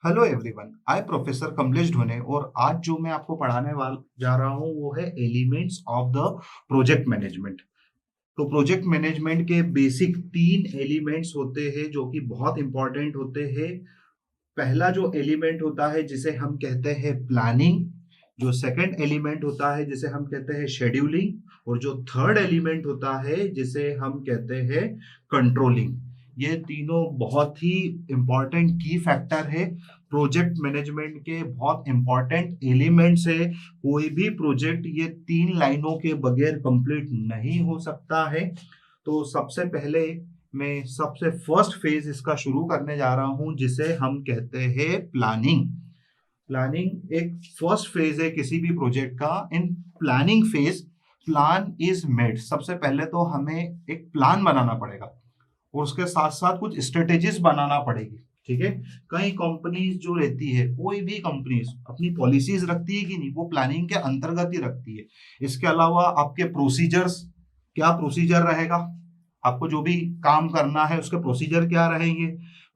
Hello everyone, आई professor Kamlesh ढोने और आज जो मैं आपको पढ़ाने वाला जा रहा हूँ वो है elements of the project management. तो प्रोजेक्ट मैनेजमेंट के बेसिक 3 एलिमेंट्स होते हैं जो कि बहुत इंपॉर्टेंट होते हैं। पहला जो एलिमेंट होता है जिसे हम कहते हैं प्लानिंग, जो सेकंड एलिमेंट होता है जिसे हम कहते हैं शेड्यूलिंग और जो थर्ड एलिमेंट होता है जिसे हम कहते हैं कंट्रोलिंग। ये तीनों बहुत ही इंपॉर्टेंट की फैक्टर है, प्रोजेक्ट मैनेजमेंट के बहुत इंपॉर्टेंट एलिमेंट्स है। कोई भी प्रोजेक्ट ये 3 लाइनों के बगैर कंप्लीट नहीं हो सकता है। तो सबसे पहले मैं सबसे फर्स्ट फेज इसका शुरू करने जा रहा हूं जिसे हम कहते हैं प्लानिंग। प्लानिंग एक फर्स्ट फेज है किसी भी प्रोजेक्ट का। In planning phase plan is made. सबसे पहले तो हमें एक प्लान बनाना पड़ेगा और उसके साथ साथ कुछ स्ट्रेटेजीज बनाना पड़ेगी। ठीक है, कई कंपनीज जो रहती है, कोई भी कंपनीज अपनी पॉलिसीज रखती है कि नहीं, वो प्लानिंग के अंतर्गत ही रखती है। इसके अलावा आपके प्रोसीजर्स, क्या प्रोसीजर रहेगा, आपको जो भी काम करना है उसके प्रोसीजर क्या रहेंगे,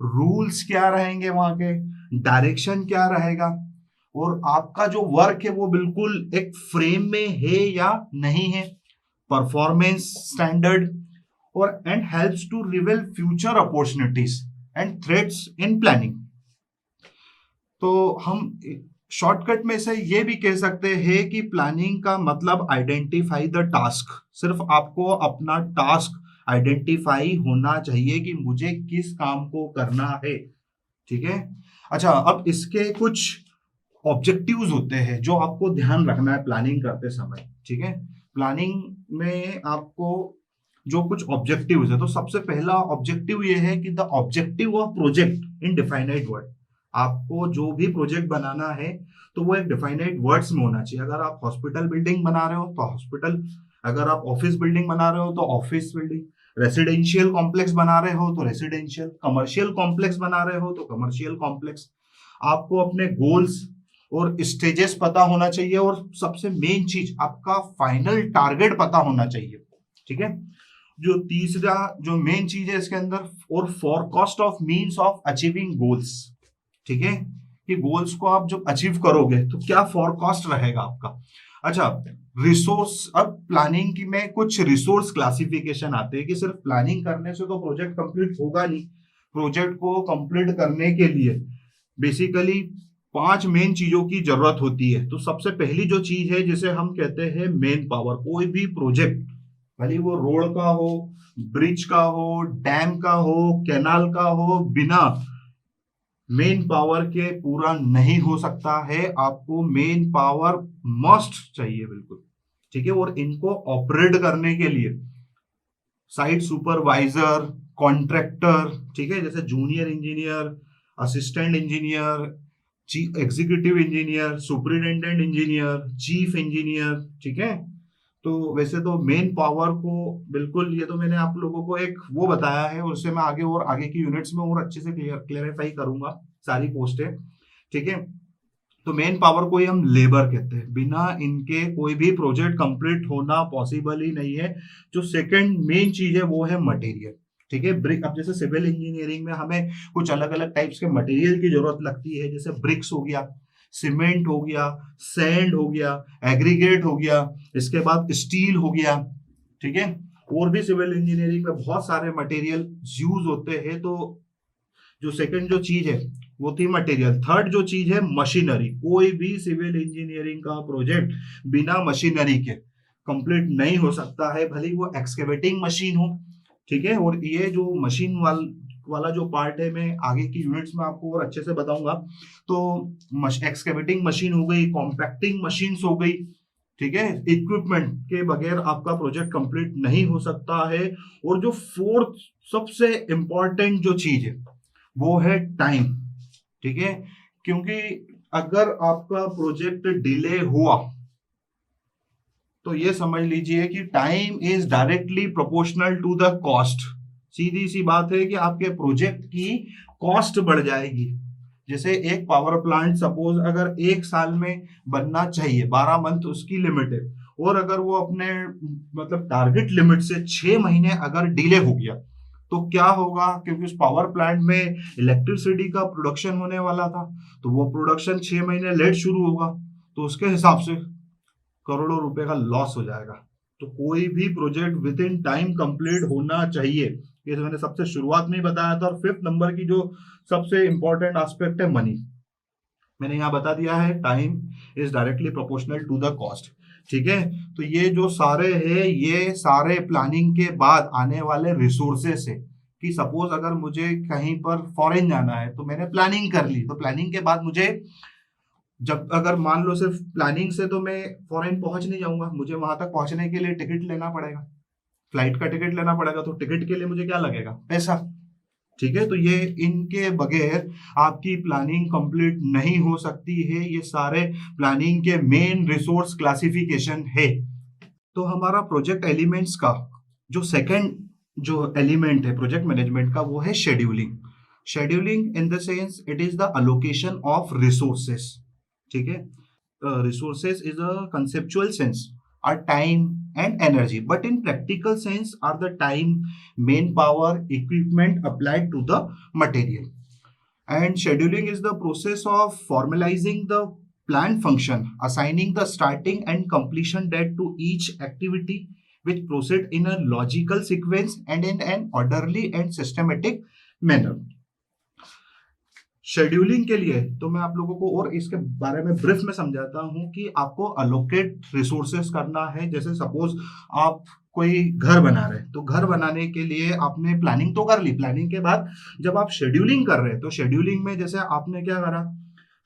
रूल्स क्या रहेंगे, वहां के डायरेक्शन क्या रहेगा, और आपका जो वर्क है वो बिल्कुल एक फ्रेम में है या नहीं है, परफॉर्मेंस स्टैंडर्ड, और and helps to reveal future opportunities and threats in planning. तो हम शॉर्टकट में से ये भी कह सकते हैं कि प्लानिंग का मतलब आइडेंटिफाई द टास्क। सिर्फ आपको अपना टास्क आइडेंटिफाई होना चाहिए कि मुझे किस काम को करना है। ठीक है, अच्छा, अब इसके कुछ ऑब्जेक्टिव्स होते हैं जो आपको ध्यान रखना है प्लानिंग करते समय। ठीक है, प्लानिंग में आपको जो कुछ ऑब्जेक्टिव्स है, तो सबसे पहला ऑब्जेक्टिव ये है कि the objective of project in definite word. आपको जो भी प्रोजेक्ट बनाना है तो वो एक डिफाइनाइट वर्ड्स में होना चाहिए। अगर आप हॉस्पिटल बिल्डिंग बना रहे हो तो हॉस्पिटल, अगर आप ऑफिस बिल्डिंग बना रहे हो तो ऑफिस बिल्डिंग, रेसिडेंशियल कॉम्प्लेक्स बना रहे हो तो रेसिडेंशियल, कमर्शियल कॉम्प्लेक्स बना रहे हो तो कमर्शियल कॉम्प्लेक्स। आपको अपने गोल्स और स्टेजेस पता होना चाहिए और सबसे मेन चीज आपका फाइनल टारगेट पता होना चाहिए। ठीक है, जो तीसरा जो मेन चीज है इसके अंदर, और forecast of means of achieving goals. ठीक है, कि गोल्स को आप जब अचीव करोगे तो क्या फॉरकास्ट रहेगा आपका। अच्छा, रिसोर्स, अब प्लानिंग की में कुछ रिसोर्स क्लासिफिकेशन आते हैं कि सिर्फ प्लानिंग करने से तो प्रोजेक्ट कंप्लीट होगा नहीं। प्रोजेक्ट को कंप्लीट करने के लिए बेसिकली 5 मेन चीजों की जरूरत होती है। तो सबसे पहली जो चीज है जिसे हम कहते हैं मेन पावर। कोई भी प्रोजेक्ट, भले वो रोड का हो, ब्रिज का हो, डैम का हो, कैनाल का हो, बिना मेन पावर के पूरा नहीं हो सकता है। आपको मेन पावर मस्ट चाहिए बिल्कुल। ठीक है, और इनको ऑपरेट करने के लिए साइट सुपरवाइजर, कॉन्ट्रैक्टर, ठीक है, जैसे junior engineer, assistant engineer, chief executive engineer, superintendent engineer, chief engineer. ठीक है, तो वैसे तो मेन पावर को बिल्कुल, ये तो मैंने आप लोगों को एक वो बताया है और उससे मैं आगे और आगे की यूनिट्स में और अच्छे से क्लियरिफाई करूंगा सारी पोस्टें। ठीक है, तो मेन पावर को ही हम लेबर कहते हैं। बिना इनके कोई भी प्रोजेक्ट कंप्लीट होना पॉसिबल ही नहीं है। जो सेकंड मेन चीज है वो है मटेरियल। ठीक है, ब्रिक, अब जैसे सिविल इंजीनियरिंग में हमें कुछ अलग अलग टाइप्स के मटेरियल की जरूरत लगती है, जैसे ब्रिक्स हो गया, सीमेंट हो गया, सैंड हो गया, एग्रीगेट हो गया, इसके बाद स्टील हो गया। ठीक है, और भी सिविल इंजीनियरिंग में बहुत सारे मटेरियल यूज होते हैं। तो जो सेकंड जो चीज है वो थी मटेरियल। थर्ड जो चीज है मशीनरी। कोई भी सिविल इंजीनियरिंग का प्रोजेक्ट बिना मशीनरी के कंप्लीट नहीं हो सकता है, भले वो एक्सकेवेटिंग मशीन हो। ठीक है, और ये जो मशीन वाला जो पार्ट है मैं आगे की यूनिट्स में आपको और अच्छे से बताऊंगा। तो एक्सकेवेटिंग मशीन हो गई, कॉम्पैक्टिंग मशीन्स हो गई। ठीक है, इक्विपमेंट के बगैर आपका प्रोजेक्ट कंप्लीट नहीं हो सकता है। और जो फोर्थ सबसे इंपॉर्टेंट जो चीज है वो है टाइम। ठीक है, क्योंकि अगर आपका प्रोजेक्ट डिले हुआ तो ये समझ लीजिए कि time is directly proportional to the cost. सीधी सी बात है कि आपके प्रोजेक्ट की कॉस्ट बढ़ जाएगी। जैसे एक पावर प्लांट सपोज अगर 1 साल में बनना चाहिए, 12 मंथ उसकी लिमिट है, और अगर वो अपने मतलब टारगेट लिमिट से 6 महीने अगर डिले हो गया तो क्या होगा, क्योंकि उस पावर प्लांट में इलेक्ट्रिसिटी का प्रोडक्शन होने वाला था, तो वो प्रोडक्शन 6 महीने लेट शुरू होगा, तो उसके हिसाब से करोड़ों रुपए का लॉस हो जाएगा। तो कोई भी project with in time complete होना चाहिए, ये तो मैंने सबसे शुरुआत में ही बताया था। और 5th नंबर की जो सबसे इंपॉर्टेंट एस्पेक्ट है मनी, मैंने यहाँ बता दिया है, time is directly proportional to the cost. ठीक है, तो ये जो सारे है, ये सारे प्लानिंग के बाद आने वाले रिसोर्सेस है। कि सपोज अगर मुझे कहीं पर फॉरेन जाना है तो मैंने प्लानिंग कर ली, तो प्लानिंग के बाद मुझे, जब अगर मान लो सिर्फ प्लानिंग से तो मैं फॉरेन पहुंच नहीं जाऊंगा, मुझे वहां तक पहुंचने के लिए टिकट लेना पड़ेगा, फ्लाइट का टिकट लेना पड़ेगा, तो टिकट के लिए मुझे क्या लगेगा, पैसा। ठीक है, तो ये इनके बगैर आपकी प्लानिंग कंप्लीट नहीं हो सकती है। ये सारे प्लानिंग के मेन रिसोर्स क्लासिफिकेशन है। तो हमारा प्रोजेक्ट एलिमेंट्स का जो सेकंड जो एलिमेंट है प्रोजेक्ट मैनेजमेंट का, वो है scheduling. Scheduling in the sense it is the allocation of resources. ठीक है, resources is a conceptual sense are time and energy, but in practical sense are the time, manpower, equipment applied to the material. And scheduling is the process of formalizing the planned function, assigning the starting and completion date to each activity, which proceed in a logical sequence and in an orderly and systematic manner. Scheduling के लिए तो मैं आप लोगों को और इसके बारे में ब्रीफ में समझाता हूं कि आपको अलोकेट रिसोर्सेस करना है। जैसे सपोज आप कोई घर बना रहे हैं, तो घर बनाने के लिए आपने प्लानिंग तो कर ली, प्लानिंग के बाद जब आप शेड्यूलिंग कर रहे हैं, तो शेड्यूलिंग में जैसे आपने क्या करा,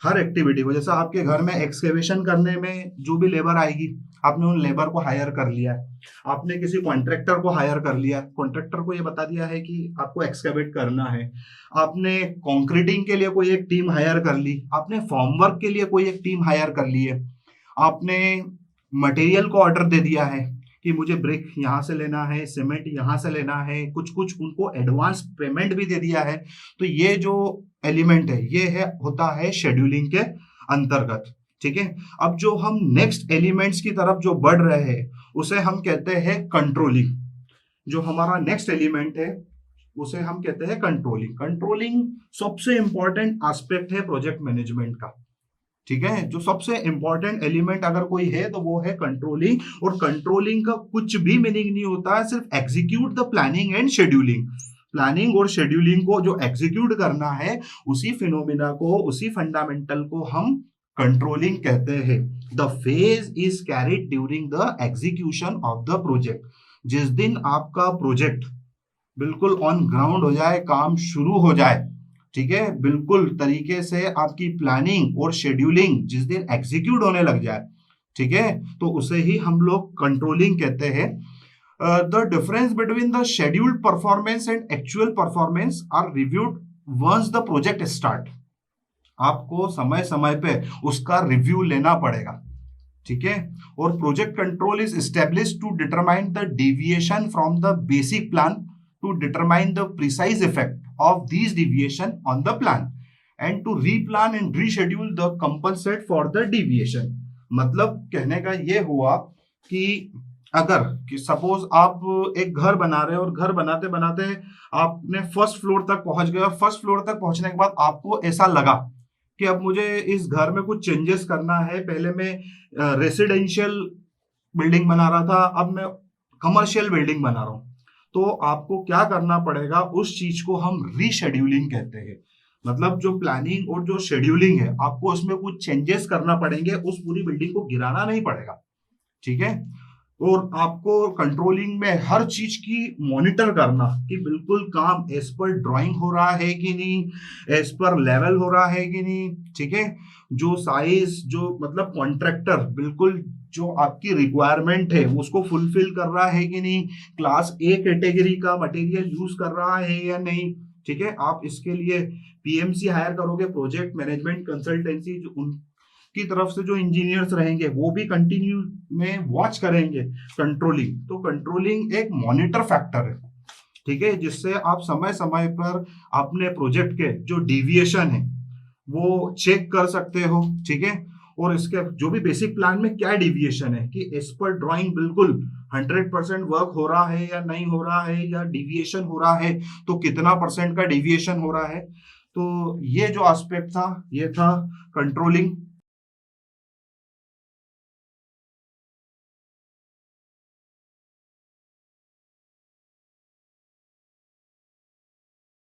हर एक्टिविटी को, जैसे आपके घर में एक्सकेवेशन करने में जो भी लेबर आएगी, आपने उन लेबर को हायर कर लिया है, आपने किसी कॉन्ट्रैक्टर को हायर कर लिया, कॉन्ट्रैक्टर को ये बता दिया है कि आपको एक्सकेवेट करना है, आपने कंक्रीटिंग के लिए कोई एक टीम हायर कर ली, आपने फॉर्मवर्क के लिए कोई एक टीम हायर कर ली है, आपने मटेरियल को ऑर्डर दे दिया है कि मुझे ब्रिक यहाँ से लेना है, सीमेंट यहाँ से लेना है, कुछ कुछ उनको एडवांस पेमेंट भी दे दिया है। तो ये जो एलिमेंट है, ये है होता है शेड्यूलिंग के अंतर्गत। ठीक है, अब जो हम नेक्स्ट एलिमेंट्स की तरफ जो बढ़ रहे हैं, उसे हम कहते हैं कंट्रोलिंग। जो हमारा नेक्स्ट एलिमेंट है उसे हम कहते हैं कंट्रोलिंग। कंट्रोलिंग सबसे इंपॉर्टेंट एस्पेक्ट है प्रोजेक्ट मैनेजमेंट का। ठीक है, जो सबसे इंपॉर्टेंट एलिमेंट अगर कोई है तो वो है कंट्रोलिंग। और कंट्रोलिंग का कुछ भी मीनिंग नहीं होता है, सिर्फ execute the planning and scheduling. Planning और शेड्यूलिंग को जो एग्जीक्यूट करना है, उसी फिनोमिना को, उसी फंडामेंटल को हम कंट्रोलिंग कहते हैं। The phase is carried during the execution of the project. जिस दिन आपका प्रोजेक्ट बिल्कुल ऑन ग्राउंड हो जाए, काम शुरू हो जाए, ठीक है, बिल्कुल तरीके से आपकी प्लानिंग और शेड्यूलिंग जिस दिन एग्जीक्यूट होने लग जाए, ठीक है, तो उसे ही हम लोग कंट्रोलिंग कहते हैं। The difference between the scheduled performance and actual performance are reviewed once the project start. आपको समय समय पे उसका रिव्यू लेना पड़ेगा। ठीक है, और project control is established to determine the deviation from the basic plan, to determine the precise effect of these deviation on the plan and to replan and reschedule the compensate for the deviation। मतलब कहने का ये हुआ कि अगर कि suppose आप एक घर बना रहे हो और घर बनाते बनाते आपने फर्स्ट फ्लोर तक पहुंच गए, और फर्स्ट फ्लोर तक पहुंचने के बाद आपको ऐसा लगा कि अब मुझे इस घर में कुछ चेंजेस करना है। पहले मैं रेसिडेंशियल बिल्डिंग बना रहा था, अब मैं कमर्शियल बिल्डिंग बना रहा हूं, तो आपको क्या करना पड़ेगा, उस चीज को हम रीशेड्यूलिंग कहते हैं। मतलब जो प्लानिंग और जो शेड्यूलिंग है, आपको उसमें कुछ चेंजेस करना पड़ेंगे, उस पूरी बिल्डिंग को गिराना नहीं पड़ेगा। ठीक है, और आपको कंट्रोलिंग में हर चीज की मॉनिटर करना कि बिल्कुल काम एज पर ड्राइंग हो रहा है कि नहीं, एज पर लेवल हो रहा है कि नहीं। ठीक है, जो साइज, जो मतलब कॉन्ट्रैक्टर बिल्कुल जो आपकी रिक्वायरमेंट है उसको फुलफिल कर रहा है कि नहीं, क्लास ए कैटेगरी का मटेरियल यूज कर रहा है या नहीं। ठीक है, आप इसके लिए पीएमसी हायर करोगे, प्रोजेक्ट मैनेजमेंट कंसल्टेंसी, जो उनकी तरफ से जो इंजीनियर्स रहेंगे वो भी कंटिन्यू में वॉच करेंगे कंट्रोलिंग। तो कंट्रोलिंग एक मॉनिटर फैक्टर है, ठीक है, जिससे आप समय समय पर अपने प्रोजेक्ट के जो डिविएशन है वो चेक कर सकते हो। ठीक है, और इसके जो भी बेसिक प्लान में क्या डिविएशन है, कि एज पर ड्राइंग बिल्कुल 100% वर्क हो रहा है या नहीं हो रहा है, या डिविएशन हो रहा है तो कितना % का डिविएशन हो रहा है। तो ये जो एस्पेक्ट था, ये था कंट्रोलिंग